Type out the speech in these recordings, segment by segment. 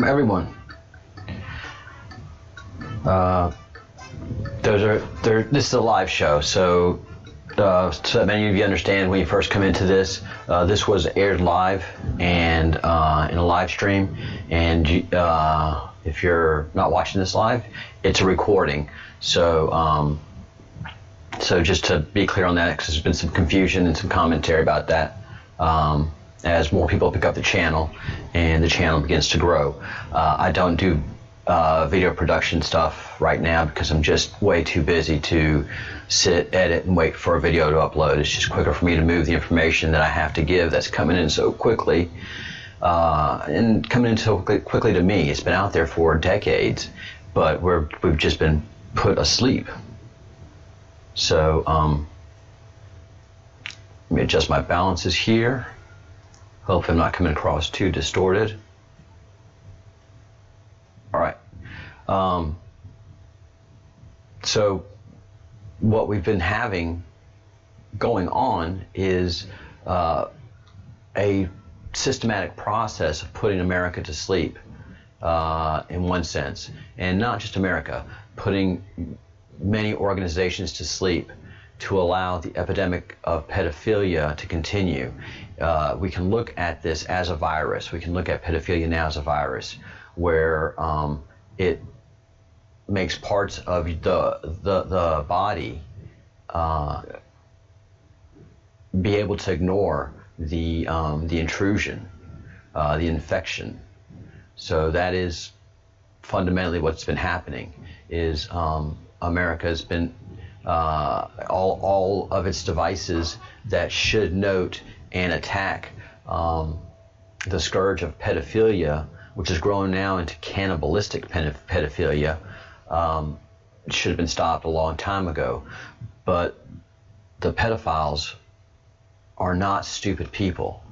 Welcome everyone. This is a live show, so that many of you understand when you first come into this, this was aired live and in a live stream, and if you're not watching this live, it's a recording. So just to be clear on that, because there's been some confusion and some commentary about that. As more people pick up the channel and the channel begins to grow. I don't do video production stuff right now because I'm just way too busy to sit, edit, and wait for a video to upload. It's just quicker for me to move the information that I have to give that's coming in so quickly, and coming in so quickly to me. It's been out there for decades, but we've just been put asleep. So let me adjust my balances here. Hope I'm not coming across too distorted. All right. So what we've been having going on is a systematic process of putting America to sleep, in one sense, and not just America, putting many organizations to sleep to allow the epidemic of pedophilia to continue. We can look at this as a virus. We can look at pedophilia now as a virus, where it makes parts of the body be able to ignore the intrusion, the infection. So that is fundamentally what's been happening. Is America has been all of its devices that should note and attack the scourge of pedophilia, which has grown now into cannibalistic pedophilia, should have been stopped a long time ago. But the pedophiles are not stupid people,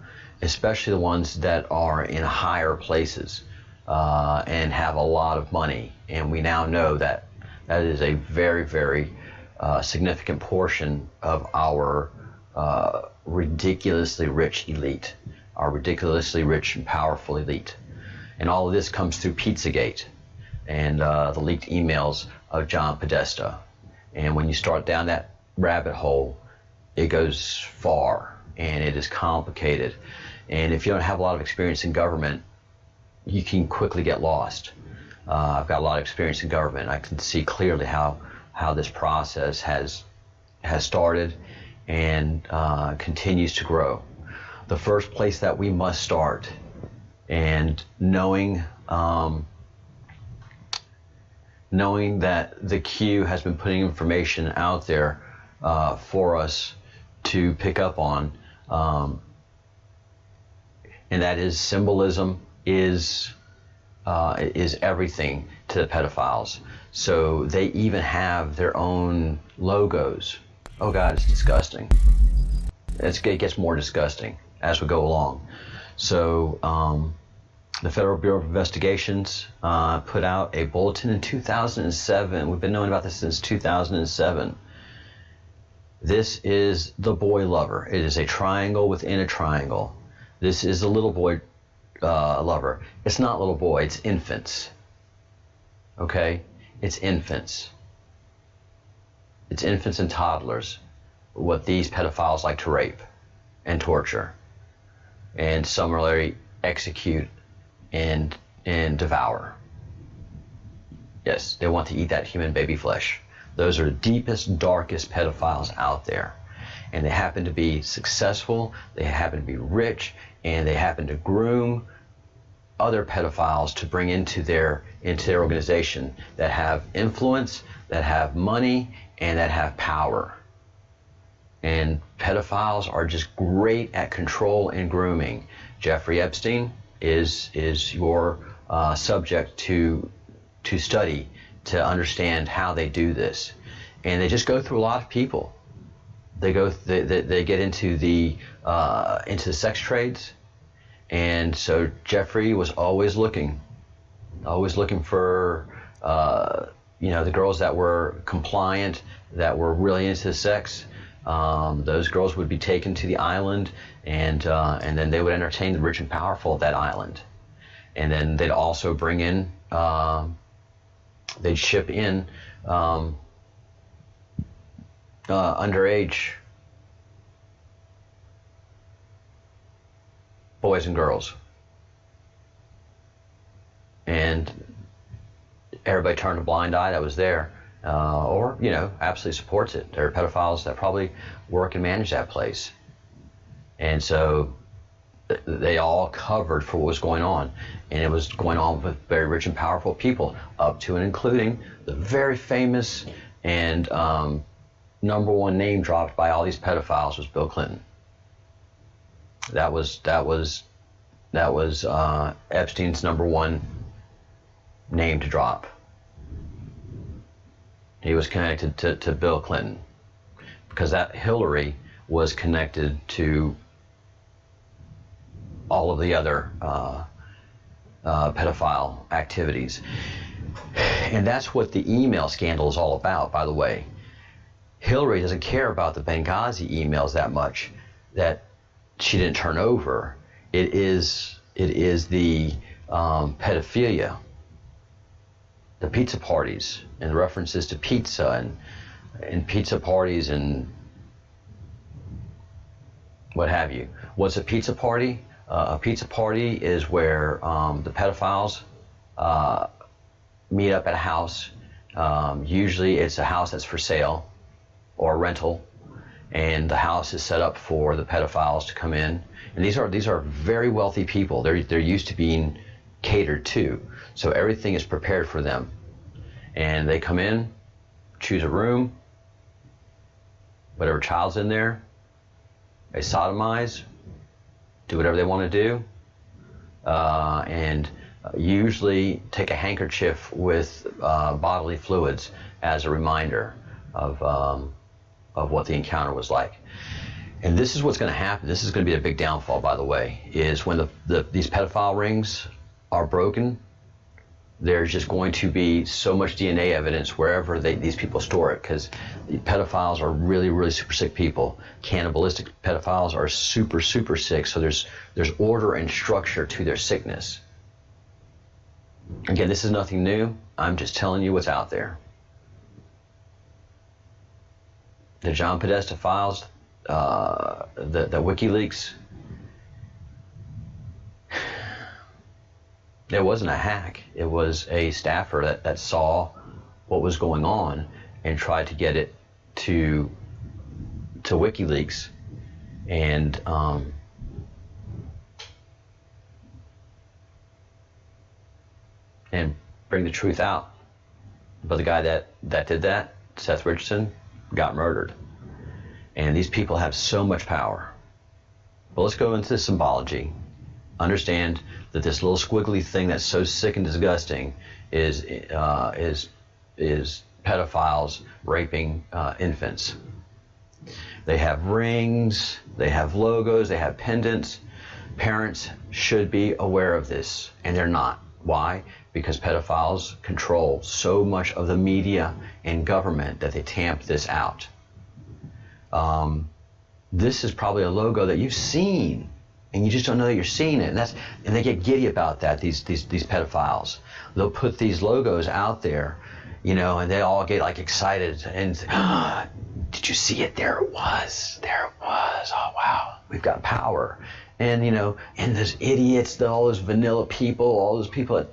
especially the ones that are in higher places and have a lot of money. And we now know that that is a very, very significant portion of our ridiculously rich elite, our ridiculously rich and powerful elite. And all of this comes through Pizzagate and the leaked emails of John Podesta. And when you start down that rabbit hole, it goes far and it is complicated. And if you don't have a lot of experience in government, you can quickly get lost. I've got a lot of experience in government. I can see clearly how this process has started and continues to grow. The first place that we must start, and knowing that the Q has been putting information out there for us to pick up on, and that is symbolism is everything to the pedophiles. So they even have their own logos. Oh God, it's disgusting. It gets more disgusting as we go along. So the Federal Bureau of Investigations put out a bulletin in 2007. We've been knowing about this since 2007. This is the boy lover. It is a triangle within a triangle. This is a little boy lover. It's not little boy, it's infants. Okay? It's infants. It's infants and toddlers, what these pedophiles like to rape and torture and summarily execute and devour. Yes, they want to eat that human baby flesh. Those are the deepest, darkest pedophiles out there. And they happen to be successful, they happen to be rich, and they happen to groom other pedophiles to bring into their organization that have influence, that have money, and that have power. And pedophiles are just great at control and grooming. Jeffrey Epstein is your subject to study, to understand how they do this. And they just go through a lot of people. They get into the sex trades. And so Jeffrey was always looking for the girls that were compliant, that were really into sex. Those girls would be taken to the island, and then they would entertain the rich and powerful of that island. And then they'd also bring in, they'd ship in underage boys and girls. And everybody turned a blind eye that was there, or, you know, absolutely supports it. There are pedophiles that probably work and manage that place. And so they all covered for what was going on. And it was going on with very rich and powerful people, up to and including the very famous and number one name dropped by all these pedophiles was Bill Clinton. That was Epstein's number one name to drop. He was connected to Bill Clinton, because that Hillary was connected to all of the other pedophile activities. And that's what the email scandal is all about, by the way. Hillary doesn't care about the Benghazi emails that much that she didn't turn over. It is the pedophilia, the pizza parties, and the references to pizza and pizza parties and what have you. What's a pizza party? A pizza party is where the pedophiles meet up at a house. Usually it's a house that's for sale or rental, and the house is set up for the pedophiles to come in. And these are very wealthy people. They're used to being catered to, so everything is prepared for them. And they come in, choose a room, whatever child's in there, they sodomize, do whatever they want to do, and usually take a handkerchief with bodily fluids as a reminder of what the encounter was like. And this is what's going to happen. This is going to be a big downfall, by the way, is when these pedophile rings are broken, there's just going to be so much DNA evidence wherever these people store it, because the pedophiles are really, really super sick people. Cannibalistic pedophiles are super, super sick, so there's order and structure to their sickness. Again, this is nothing new. I'm just telling you what's out there. The John Podesta files, the WikiLeaks, it wasn't a hack. It was a staffer that saw what was going on and tried to get it to WikiLeaks and bring the truth out. But the guy that did that, Seth Richardson, got murdered. And these people have so much power. But let's go into the symbology. Understand that this little squiggly thing that's so sick and disgusting is pedophiles raping infants. They have rings, they have logos, they have pendants. Parents should be aware of this, and they're not. Why? Because pedophiles control so much of the media and government that they tamp this out. This is probably a logo that you've seen, and you just don't know that you're seeing it. And they get giddy about that, these pedophiles. They'll put these logos out there, you know, and they all get like excited and did you see it? There it was. Oh wow, we've got power. And you know, and those idiots, all those vanilla people, all those people that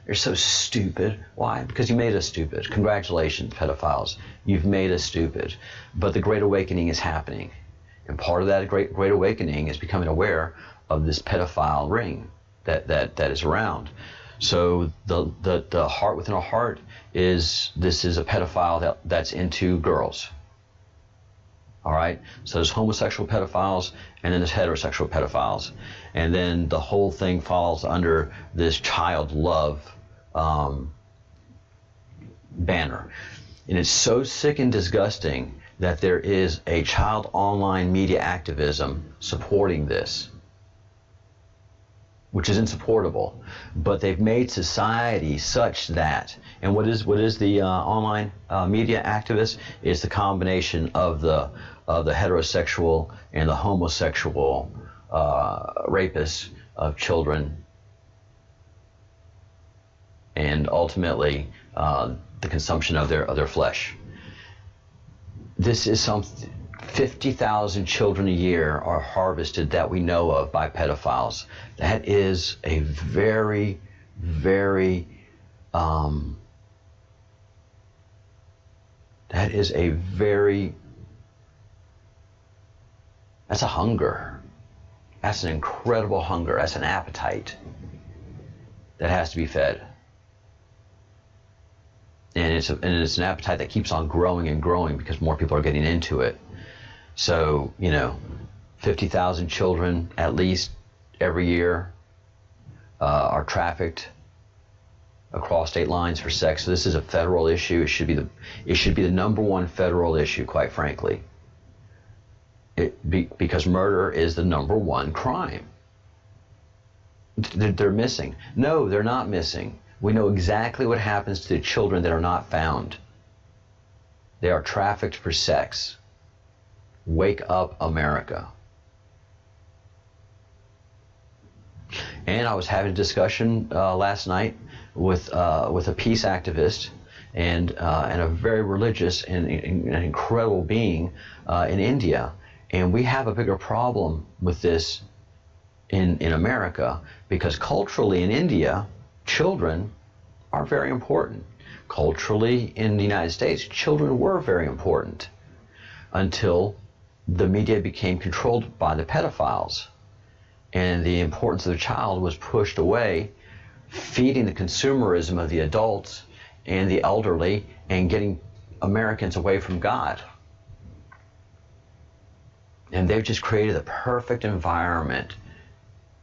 they're so stupid. Why? Because you made us stupid. Congratulations, pedophiles. You've made us stupid. But the Great Awakening is happening. And part of that Great Awakening is becoming aware of this pedophile ring that is around. So the heart within a heart is, this is a pedophile that's into girls. All right? So there's homosexual pedophiles, and then there's heterosexual pedophiles. And then the whole thing falls under this child love banner. And it's so sick and disgusting that there is a child online media activism supporting this, which is insupportable. But they've made society such that, and what is the online media activist? Is the combination of the heterosexual and the homosexual rapists of children and ultimately the consumption of their flesh. This is something. 50,000 children a year are harvested that we know of by pedophiles. That is a very, very that's a hunger. That's an incredible hunger. That's an appetite that has to be fed. And it's an appetite that keeps on growing and growing because more people are getting into it. So, 50,000 children at least every year are trafficked across state lines for sex. So this is a federal issue. It should be the number one federal issue, quite frankly. Because murder is the number one crime. They're missing. No, they're not missing. We know exactly what happens to the children that are not found. They are trafficked for sex. Wake up, America. And I was having a discussion last night with a peace activist and a very religious and an incredible being in India. And we have a bigger problem with this in America because culturally in India, children are very important. Culturally in the United States, children were very important until the media became controlled by the pedophiles, and the importance of the child was pushed away, feeding the consumerism of the adults and the elderly and getting Americans away from God. And they've just created the perfect environment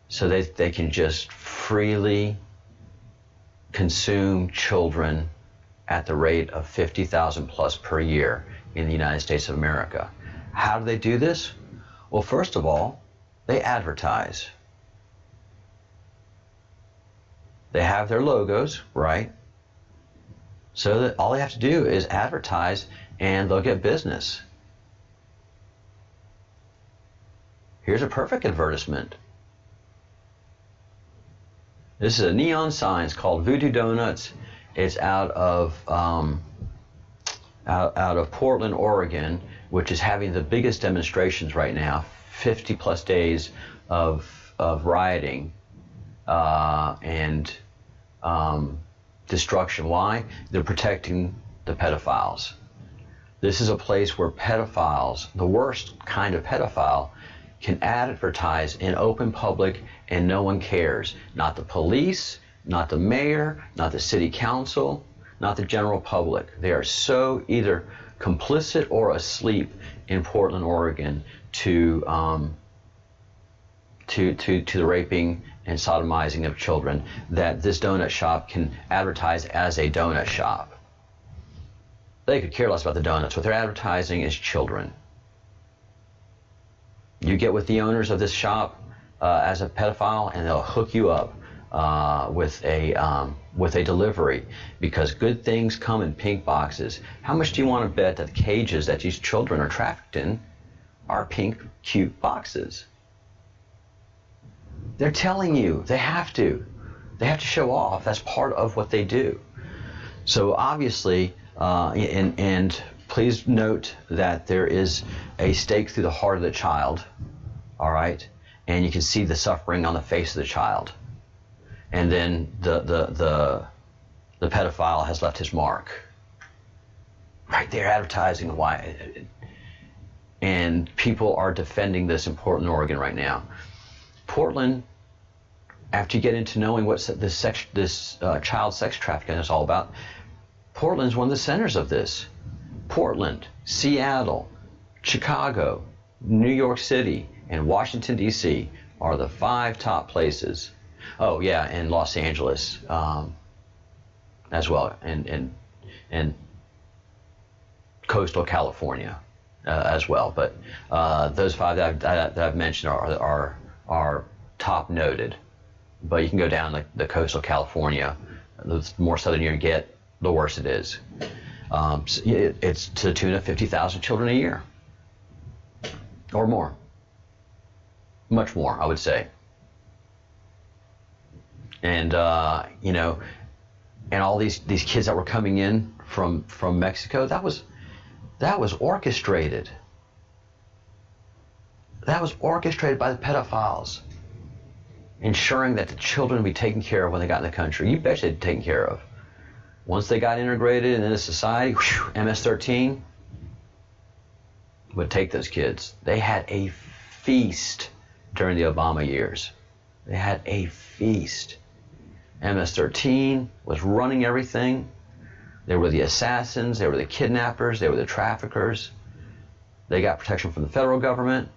so that they can just freely consume children at the rate of 50,000 plus per year in the United States of America. How do they do this? Well, first of all, they advertise. They have their logos, right? So that all they have to do is advertise and they'll get business. Here's a perfect advertisement. This is a neon sign. It's called Voodoo Doughnuts. It's out of Portland, Oregon, which is having the biggest demonstrations right now. 50 plus days of rioting and destruction. Why? They're protecting the pedophiles. This is a place where pedophiles, the worst kind of pedophile, can advertise in open public and no one cares. Not the police, not the mayor, not the city council, not the general public. They are so either complicit or asleep in Portland, Oregon to the raping and sodomizing of children that this donut shop can advertise as a donut shop. They could care less about the donuts. What they're advertising is children. You get with the owners of this shop as a pedophile, and they'll hook you up with a delivery, because good things come in pink boxes. How much do you want to bet that the cages that these children are trafficked in are pink, cute boxes? They're telling you they have to show off. That's part of what they do. So obviously, and please note that there is a stake through the heart of the child, all right? And you can see the suffering on the face of the child. And then the pedophile has left his mark. Right there, advertising why. And people are defending this in Portland, Oregon right now. Portland, after you get into knowing what this child sex trafficking is all about, Portland is one of the centers of this. Portland, Seattle, Chicago, New York City, and Washington, D.C. are the 5 top places. Oh, yeah, and Los Angeles as well, and coastal California as well. But those 5 that I've mentioned are top noted. But you can go down the coastal California. The more southern you get, the worse it is. It's to the tune of 50,000 children a year, or more. Much more, I would say. And and all these kids that were coming in from Mexico, that was orchestrated. That was orchestrated by the pedophiles, ensuring that the children would be taken care of when they got in the country. You bet they'd be taken care of. Once they got integrated into society, MS-13 would take those kids. They had a feast during the Obama years. They had a feast. MS-13 was running everything. They were the assassins, they were the kidnappers, they were the traffickers. They got protection from the federal government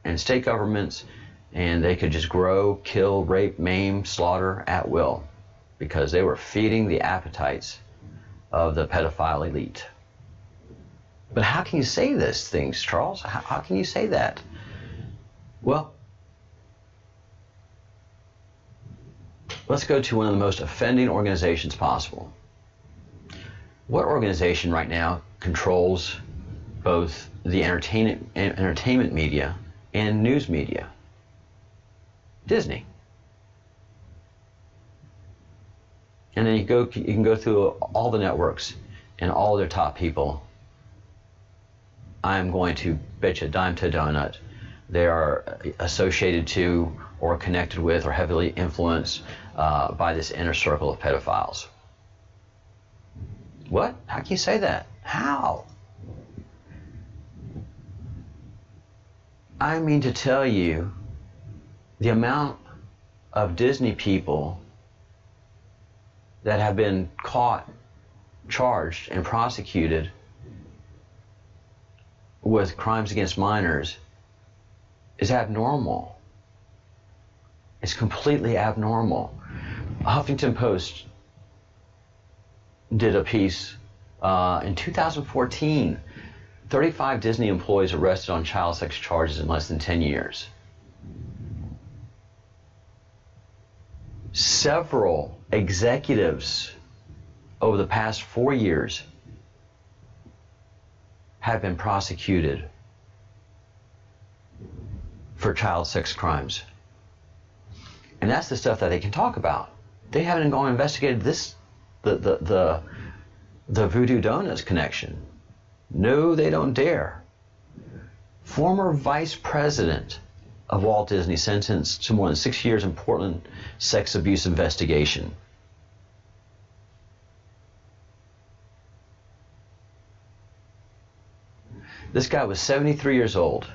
and state governments, and they could just grow, kill, rape, maim, slaughter at will, because they were feeding the appetites of the pedophile elite. But how can you say these things, Charles? How can you say that? Well, let's go to one of the most offending organizations possible. What organization right now controls both the entertainment media and news media? Disney. And then you can go through all the networks and all their top people. I'm going to bet you a dime to a donut they are associated to or connected with or heavily influenced by this inner circle of pedophiles. What? How can you say that? How? I mean to tell you, the amount of Disney people that have been caught, charged, and prosecuted with crimes against minors is abnormal. It's completely abnormal. Huffington Post did a piece in 2014, 35 Disney employees arrested on child sex charges in less than 10 years. Several executives over the past 4 years have been prosecuted for child sex crimes. And that's the stuff that they can talk about. They haven't gone and investigated this, the Voodoo Doughnuts connection. No, they don't dare. Former vice president of Walt Disney sentenced to more than 6 years in Portland sex abuse investigation. This guy was 73 years old.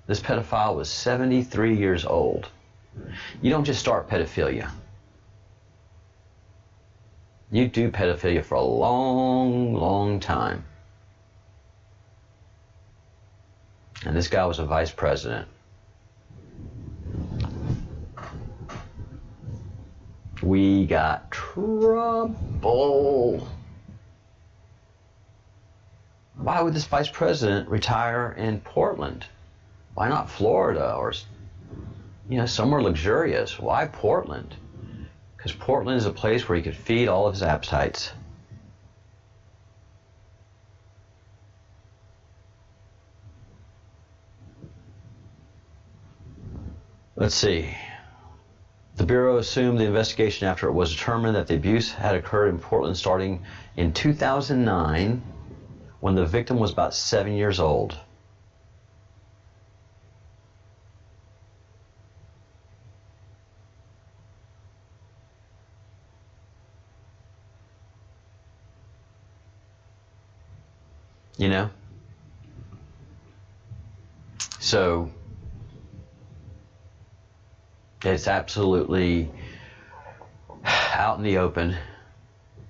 This pedophile was 73 years old. You don't just start pedophilia. You do pedophilia for a long, long time. And this guy was a vice president. We got trouble. Why would this vice president retire in Portland? Why not Florida or, somewhere luxurious? Why Portland? Because Portland is a place where he could feed all of his appetites. Let's see. The Bureau assumed the investigation after it was determined that the abuse had occurred in Portland starting in 2009, when the victim was about 7 years old. So it's absolutely out in the open,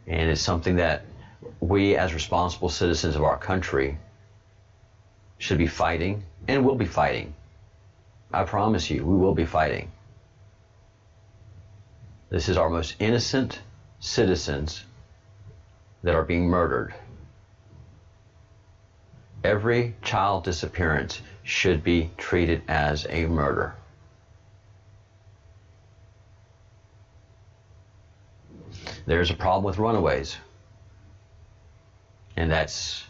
and it's something that we as responsible citizens of our country should be fighting, and will be fighting. I promise you, we will be fighting. This is our most innocent citizens that are being murdered. Every child disappearance should be treated as a murder. There's a problem with runaways. And that's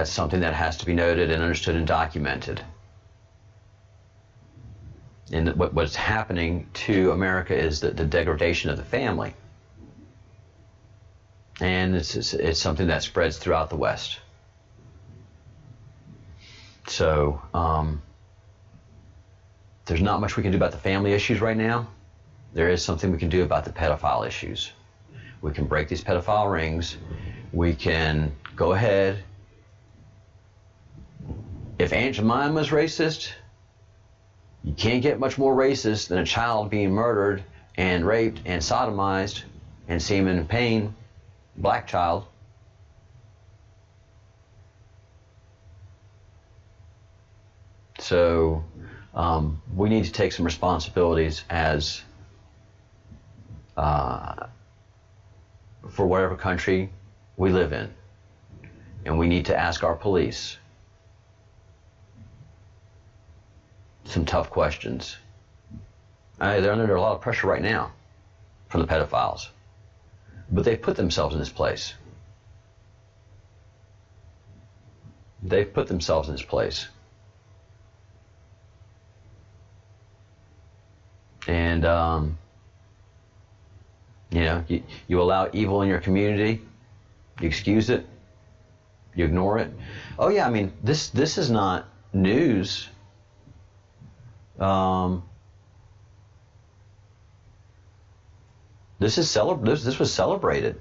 something that has to be noted and understood and documented. And what's happening to America is the degradation of the family. And it's something that spreads throughout the West. So there's not much we can do about the family issues right now. There is something we can do about the pedophile issues. We can break these pedophile rings. We can go ahead. If Aunt Jemima's racist, you can't get much more racist than a child being murdered and raped and sodomized and semen in pain, black child. So we need to take some responsibilities as for whatever country we live in, and we need to ask our police some tough questions. They're under a lot of pressure right now from the pedophiles, but they've put themselves in this place. They've put themselves in this place. And you allow evil in your community, you excuse it, you ignore it. Oh yeah, I mean, this is not news. This was celebrated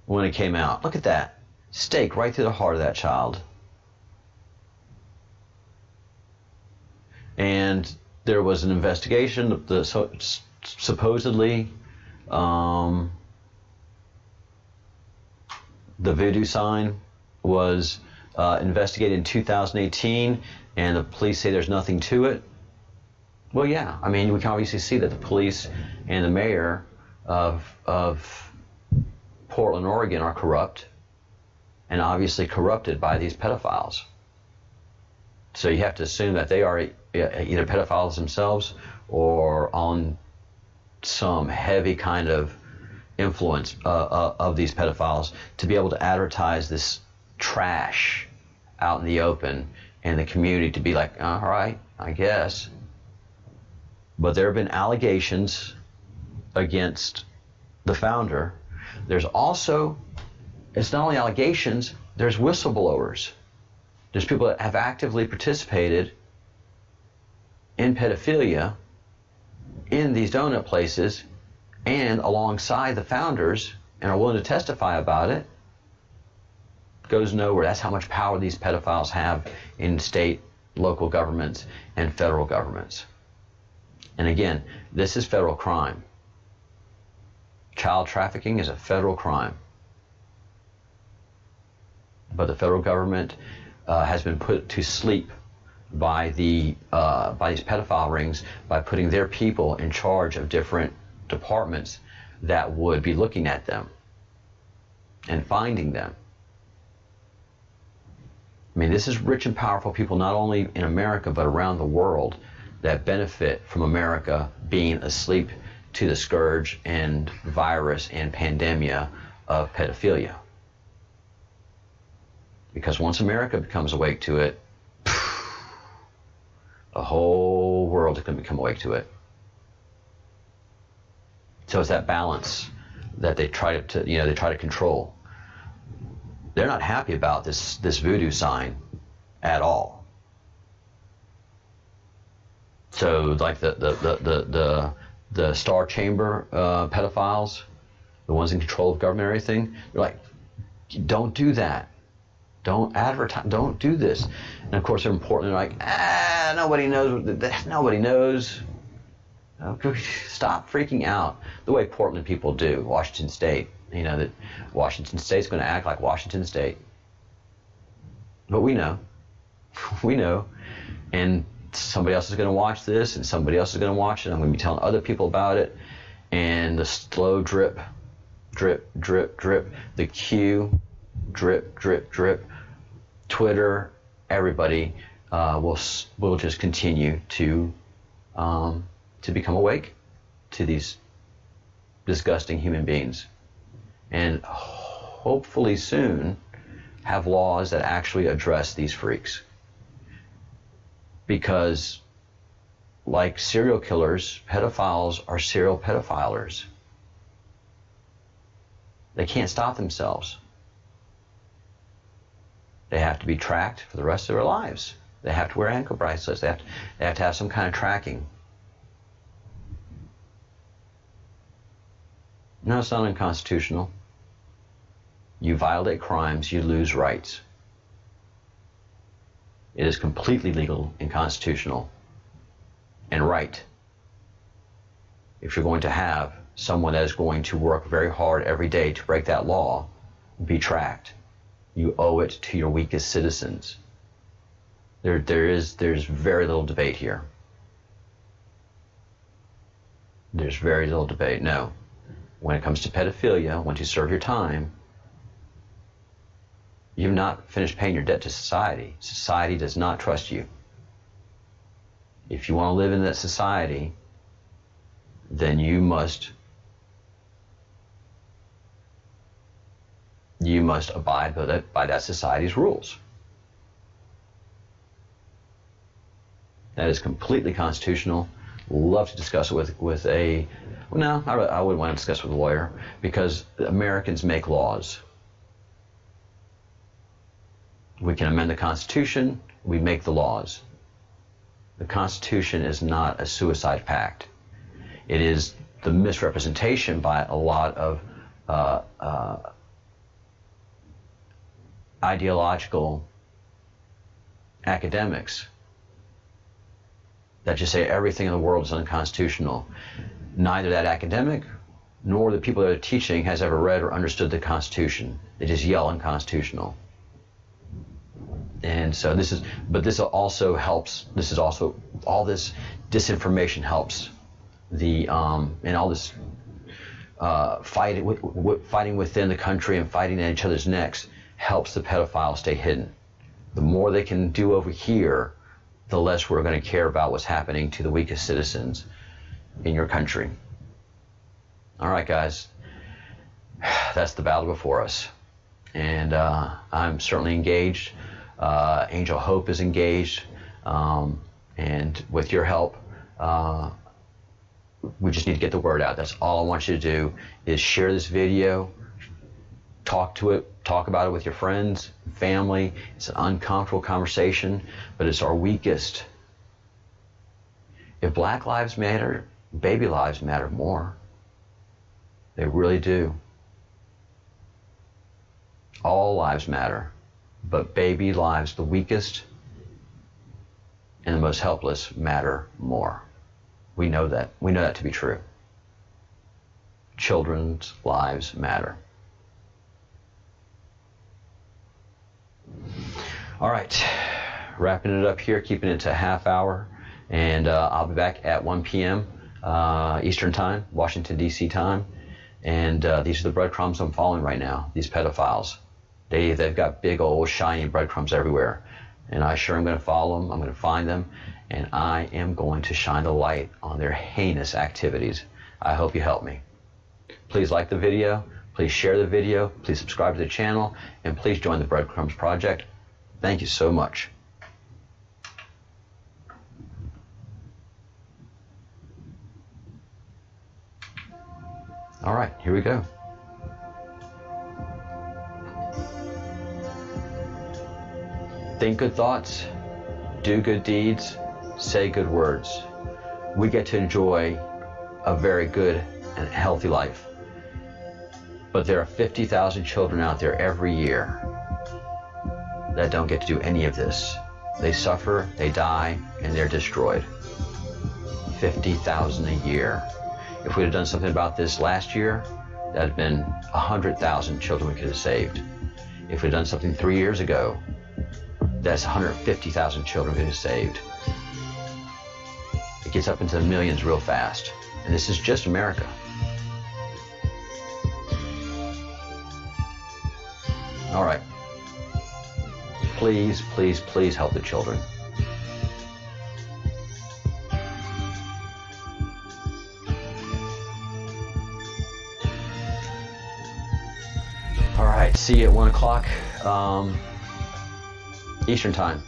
when it came out. Look at that. Stake right through the heart of that child. And there was an investigation. Supposedly, the Voodoo sign was investigated in 2018, and the police say there's nothing to it. Well, yeah. I mean, we can obviously see that the police and the mayor of Portland, Oregon, are corrupt, and obviously corrupted by these pedophiles. So you have to assume that they are either pedophiles themselves or on some heavy kind of influence of these pedophiles to be able to advertise this trash out in the open and the community to be like, all right, I guess. But there have been allegations against the founder. There's also, it's not only allegations, there's whistleblowers. There's people that have actively participated in pedophilia in these donut places and alongside the founders and are willing to testify about it. Goes nowhere. That's how much power these pedophiles have in state, local governments, and federal governments. And again, this is federal crime. Child trafficking is a federal crime. But the federal government has been put to sleep by these pedophile rings by putting their people in charge of different departments that would be looking at them and finding them. I mean, this is rich and powerful people not only in America but around the world that benefit from America being asleep to the scourge and virus and pandemia of pedophilia. Because once America becomes awake to it, the whole world is going to become awake to it. So it's that balance that they try to control. They're not happy about this voodoo sign at all. So like the Star Chamber pedophiles, the ones in control of government and everything, they're like, don't do that. Don't advertise. Don't do this. And of course, they're important. They're like, nobody knows. Nobody knows. Stop freaking out the way Portland people do. Washington State. You know that Washington State's going to act like Washington State. But we know. We know. And somebody else is going to watch this, and somebody else is going to watch it. I'm going to be telling other people about it. And the slow drip, drip, drip, drip. The cue, drip, drip, drip. Twitter, everybody will just continue to become awake to these disgusting human beings, and hopefully soon have laws that actually address these freaks. Because, like serial killers, pedophiles are serial pedophilers. They can't stop themselves. They have to be tracked for the rest of their lives. They have to wear ankle bracelets. They have to have some kind of tracking. No, it's not unconstitutional. You violate crimes, you lose rights. It is completely legal and constitutional and right. If you're going to have someone that is going to work very hard every day to break that law, be tracked, you owe it to your weakest citizens. There's very little debate here. There's very little debate. No. When it comes to pedophilia, once you serve your time, you've not finished paying your debt to society. Society does not trust you. If you want to live in that society, then you must abide by that society's rules. That is completely constitutional. Love to discuss it with a... No, I wouldn't want to discuss it with a lawyer, because Americans make laws. We can amend the Constitution, we make the laws. The Constitution is not a suicide pact. It is the misrepresentation by a lot of ideological academics that just say everything in the world is unconstitutional. Neither that academic nor the people that are teaching has ever read or understood the Constitution. They just yell unconstitutional. And so this also helps, all this disinformation helps and all this fighting within the country and fighting at each other's necks helps the pedophiles stay hidden. The more they can do over here, the less we're going to care about what's happening to the weakest citizens in your country. All right, guys, that's the battle before us. And I'm certainly engaged. Angel Hope is engaged. And with your help, we just need to get the word out. That's all I want you to do, is share this video, talk about it with your friends, family. It's an uncomfortable conversation, but it's our weakest. If Black lives matter, baby lives matter more. They really do. All lives matter, but baby lives, the weakest and the most helpless, matter more. We know that. We know that to be true. Children's lives matter. All right, wrapping it up here, keeping it to a half hour, and I'll be back at 1 p.m. Eastern Time, Washington, D.C. time, and these are the breadcrumbs I'm following right now, these pedophiles. They've got big old shiny breadcrumbs everywhere, and I sure am going to follow them. I'm going to find them, and I am going to shine the light on their heinous activities. I hope you help me. Please like the video, please share the video, please subscribe to the channel, and please join the Breadcrumbs Project. Thank you so much. All right, here we go. Think good thoughts, do good deeds, say good words. We get to enjoy a very good and healthy life. But there are 50,000 children out there every year that don't get to do any of this. They suffer, they die, and they're destroyed. 50,000 a year. If we'd have done something about this last year, that had been 100,000 children we could have saved. If we'd done something 3 years ago, that's 150,000 children we could have saved. It gets up into the millions real fast. And this is just America. All right. Please, please, please help the children. All right, see you at 1 o'clock Eastern Time.